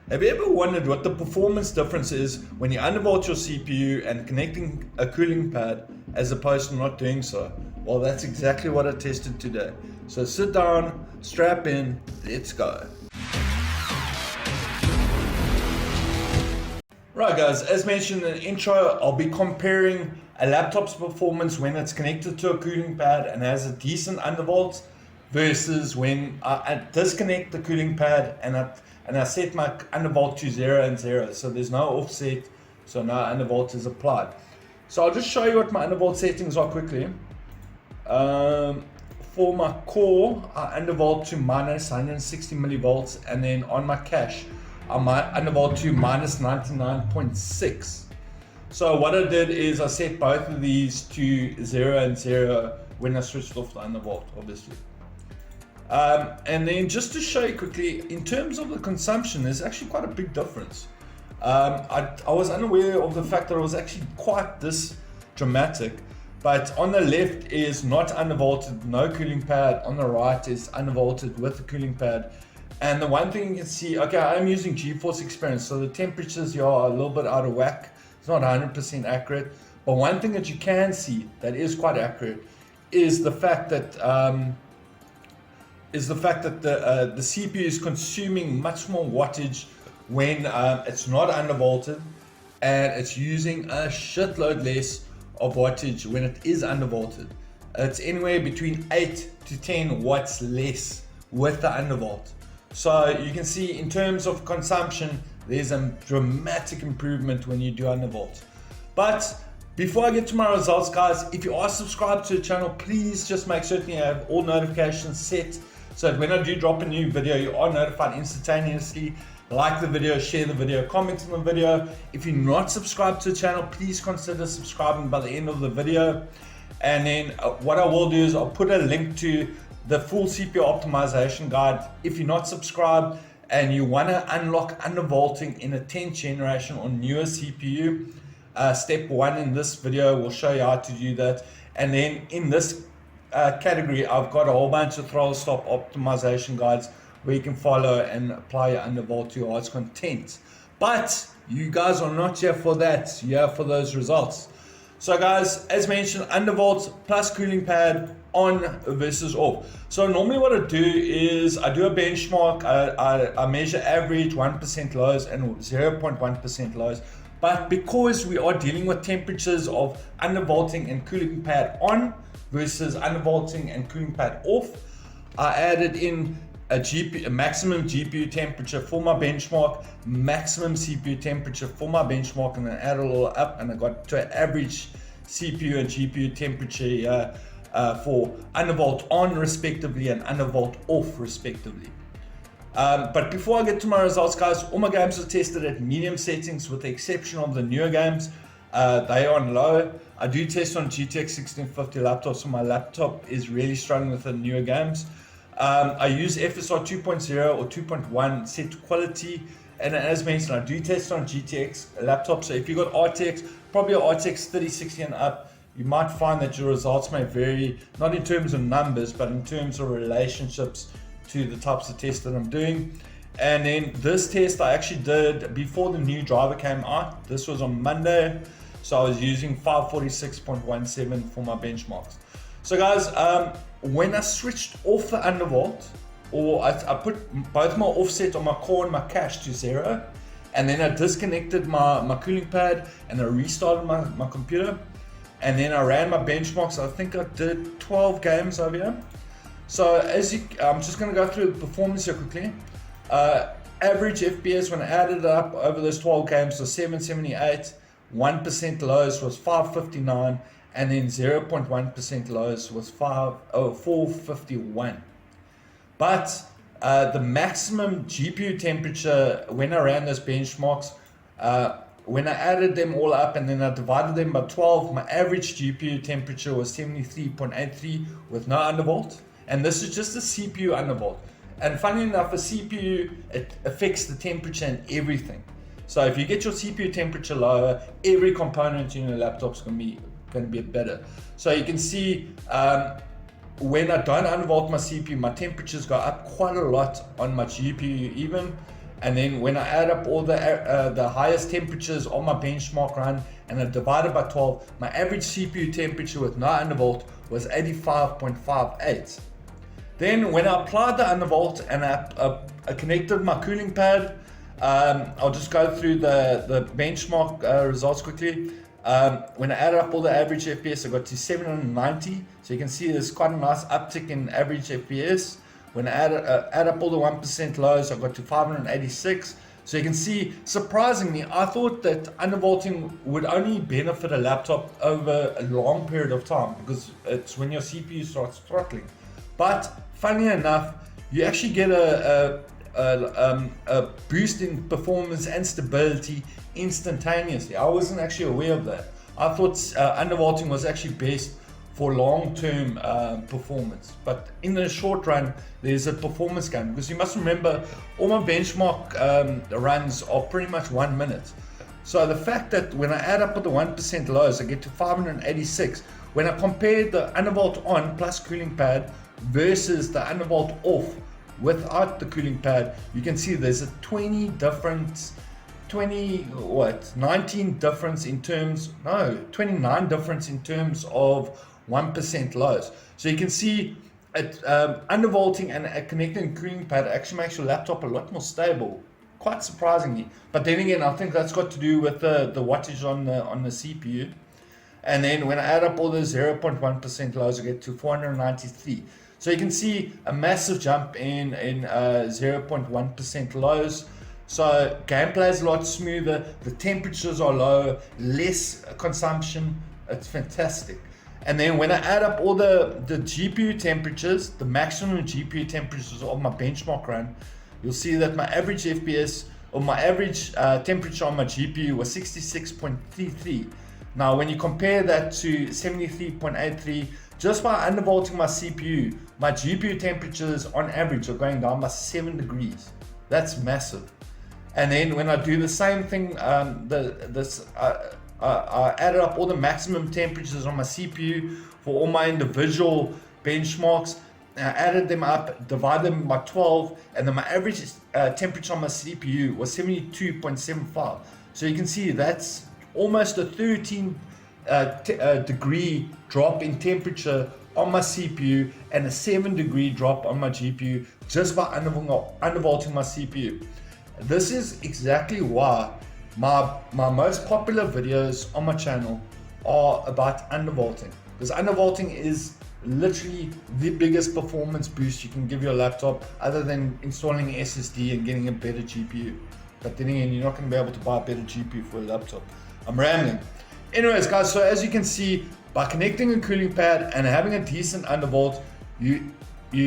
Have you ever wondered what the performance difference is when you undervolt your CPU and connecting a cooling pad as opposed to not doing so? Well, that's exactly what I tested today. So sit down, strap in, let's go. Right guys, as mentioned in the intro, I'll be comparing a laptop's performance when it's connected to a cooling pad and has a decent undervolt versus when I disconnect the cooling pad and I set my undervolt to 0 and 0. So there's no offset, so no undervolt is applied. So I'll just show you what my undervolt settings are quickly. For my core, I undervolt to minus 160 millivolts, and then on my cache, I undervolt to minus 99.6. So what I did is I set both of these to 0 and 0 when I switched off the undervolt, obviously. And then just to show you quickly, in terms of the consumption, there's actually quite a big difference. I was unaware of the fact that it was actually quite this dramatic, but on the left is not undervolted, no cooling pad. On the right is undervolted with the cooling pad. And the one thing you can see, okay, I'm using GeForce Experience, so the temperatures here are a little bit out of whack. It's not 100% accurate, but one thing that you can see that is quite accurate is the fact that the CPU is consuming much more wattage when it's not undervolted, and it's using a shitload less of wattage when it is undervolted. It's anywhere between 8 to 10 watts less with the undervolt. So you can see in terms of consumption, there's a dramatic improvement when you do undervolt. But before I get to my results, guys, if you are subscribed to the channel, please just make certain you have all notifications set, so that when I do drop a new video, you are notified instantaneously. Like the video, share the video, comment on the video. If you're not subscribed to the channel, please consider subscribing by the end of the video. And then what I will do is I'll put a link to the full CPU optimization guide. If you're not subscribed and you want to unlock undervolting in a 10th generation or newer CPU, step 1 in this video will show you how to do that. And then in this category, I've got a whole bunch of Throttlestop optimization guides where you can follow and apply your undervolt to your heart's content. But you guys are not here for that, you're here for those results. So guys, as mentioned, undervolt plus cooling pad on versus off. So normally what I do is I do a benchmark, I measure average 1% lows and 0.1% lows. But because we are dealing with temperatures of undervolting and cooling pad on versus undervolting and cooling pad off, I added in a maximum GPU temperature for my benchmark, maximum CPU temperature for my benchmark, and then add a little up, and I got to an average CPU and GPU temperature here for undervolt on respectively and undervolt off respectively. But before I get to my results, guys, all my games are tested at medium settings with the exception of the newer games. They are on low. I do test on GTX 1650 laptops, so my laptop is really struggling with the newer games. I use FSR 2.0 or 2.1 set to quality, and as mentioned, I do test on GTX laptops. So if you've got RTX, probably a RTX 3060 and up, you might find that your results may vary, not in terms of numbers, but in terms of relationships to the types of tests that I'm doing. And then this test I actually did before the new driver came out. This was on Monday, so I was using 546.17 for my benchmarks. So guys, when I switched off the undervolt, or I put both my offset on my core and my cache to 0, and then I disconnected my cooling pad and I restarted my computer, and then I ran my benchmarks. I think I did 12 games over here. So I'm just going to go through the performance here quickly. Average FPS when I added it up over those 12 games was 778, 1% lows was 559, and then 0.1% lows was 451. But the maximum GPU temperature when I ran those benchmarks, when I added them all up and then I divided them by 12, my average GPU temperature was 73.83 with no undervolt. And this is just a CPU undervolt. And funny enough, a CPU, it affects the temperature and everything. So if you get your CPU temperature lower, every component in your laptop's going to be better. So you can see when I don't undervolt my CPU, my temperatures go up quite a lot on my GPU even. and then when I add up all the highest temperatures on my benchmark run and I divide it by 12, my average CPU temperature with no undervolt was 85.58. Then when I applied the undervolt and I connected my cooling pad, I'll just go through the benchmark results quickly. When I added up all the average FPS, I got to 790. So you can see there's quite a nice uptick in average FPS. When I add up all the 1% lows, I got to 586. So you can see, surprisingly, I thought that undervolting would only benefit a laptop over a long period of time because it's when your CPU starts throttling. But funny enough, you actually get a boost in performance and stability instantaneously. I wasn't actually aware of that. I thought undervolting was actually best for long-term performance, but in the short run there's a performance gain, because you must remember all my benchmark runs are pretty much 1 minute. So the fact that when I add up with the 1% lows, I get to 586. When I compare the undervolt on plus cooling pad versus the undervolt off without the cooling pad, you can see there's a 19 difference in terms, no, 29 difference in terms of 1% lows. So you can see undervolting and connecting a cooling pad actually makes your laptop a lot more stable, quite surprisingly. But then again, I think that's got to do with the wattage on the CPU. And then when I add up all the 0.1% lows, I get to 493. So you can see a massive jump in 0.1% lows. So gameplay is a lot smoother, the temperatures are low, less consumption. It's fantastic. And then when I add up all the GPU temperatures, the maximum GPU temperatures of my benchmark run, you'll see that my average FPS, or my average temperature on my GPU was 66.33. Now when you compare that to 73.83, just by undervolting my CPU, my GPU temperatures on average are going down by 7 degrees. That's massive. And then when I do the same thing, I added up all the maximum temperatures on my CPU for all my individual benchmarks. I added them up, divided them by 12, and then my average temperature on my CPU was 72.75. So you can see that's almost a 13 degree drop in temperature on my CPU and a 7 degree drop on my GPU just by undervolting my CPU. This is exactly why my most popular videos on my channel are about undervolting, because undervolting is literally the biggest performance boost you can give your laptop, other than installing an SSD and getting a better GPU. But then again, you're not going to be able to buy a better GPU for a laptop. I'm rambling. Anyways guys, so as you can see, by connecting a cooling pad and having a decent undervolt, you're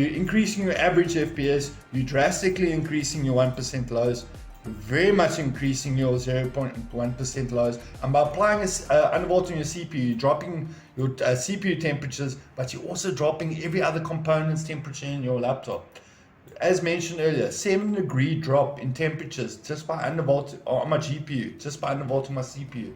increasing your average FPS, you're drastically increasing your 1% lows, you're very much increasing your 0.1% lows, and by applying undervolting your CPU, you're dropping your CPU temperatures, but you're also dropping every other component's temperature in your laptop. As mentioned earlier, 7 degree drop in temperatures just by undervolting on my GPU, just by undervolting my CPU.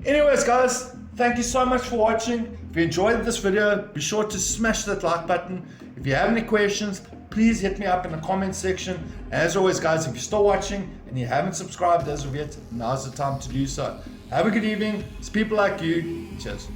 Anyways guys, thank you so much for watching. If you enjoyed this video, be sure to smash that like button. If you have any questions, please hit me up in the comment section. As always guys, if you're still watching and you haven't subscribed as of yet, now's the time to do so. Have a good evening. It's people like you. Cheers.